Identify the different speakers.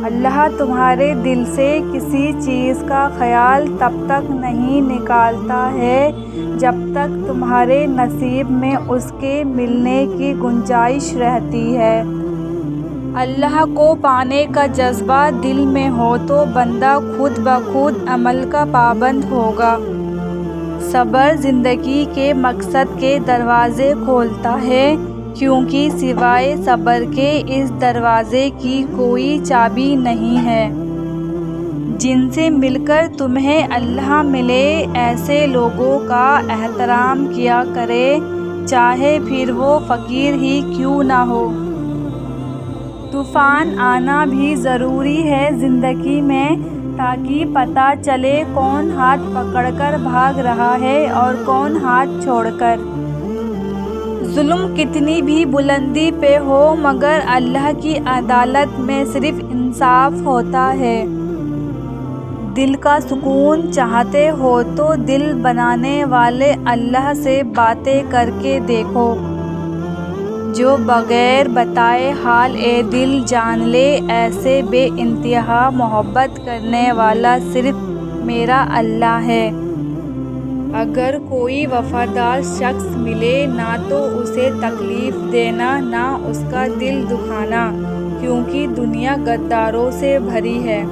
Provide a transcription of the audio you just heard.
Speaker 1: اللہ تمہارے دل سے کسی چیز کا خیال تب تک نہیں نکالتا ہے جب تک تمہارے نصیب میں اس کے ملنے کی گنجائش رہتی ہے۔ اللہ کو پانے کا جذبہ دل میں ہو تو بندہ خود بخود عمل کا پابند ہوگا۔ صبر زندگی کے مقصد کے دروازے کھولتا ہے، کیونکہ سوائے صبر کے اس دروازے کی کوئی چابی نہیں ہے۔ جن سے مل کر تمہیں اللہ ملے، ایسے لوگوں کا احترام کیا کرے، چاہے پھر وہ فقیر ہی کیوں نہ ہو۔ طوفان آنا بھی ضروری ہے زندگی میں، تاکہ پتہ چلے کون ہاتھ پکڑ کر بھاگ رہا ہے اور کون ہاتھ چھوڑ کر۔ ظلم کتنی بھی بلندی پہ ہو مگر اللہ کی عدالت میں صرف انصاف ہوتا ہے۔ دل کا سکون چاہتے ہو تو دل بنانے والے اللہ سے باتیں کر کے دیکھو۔ جو بغیر بتائے حال اے دل جان لے، ایسے بے انتہا محبت کرنے والا صرف میرا اللہ ہے۔ اگر کوئی وفادار شخص ملے نہ تو اسے تکلیف دینا نہ اس کا دل دکھانا، کیونکہ دنیا غداروں سے بھری ہے۔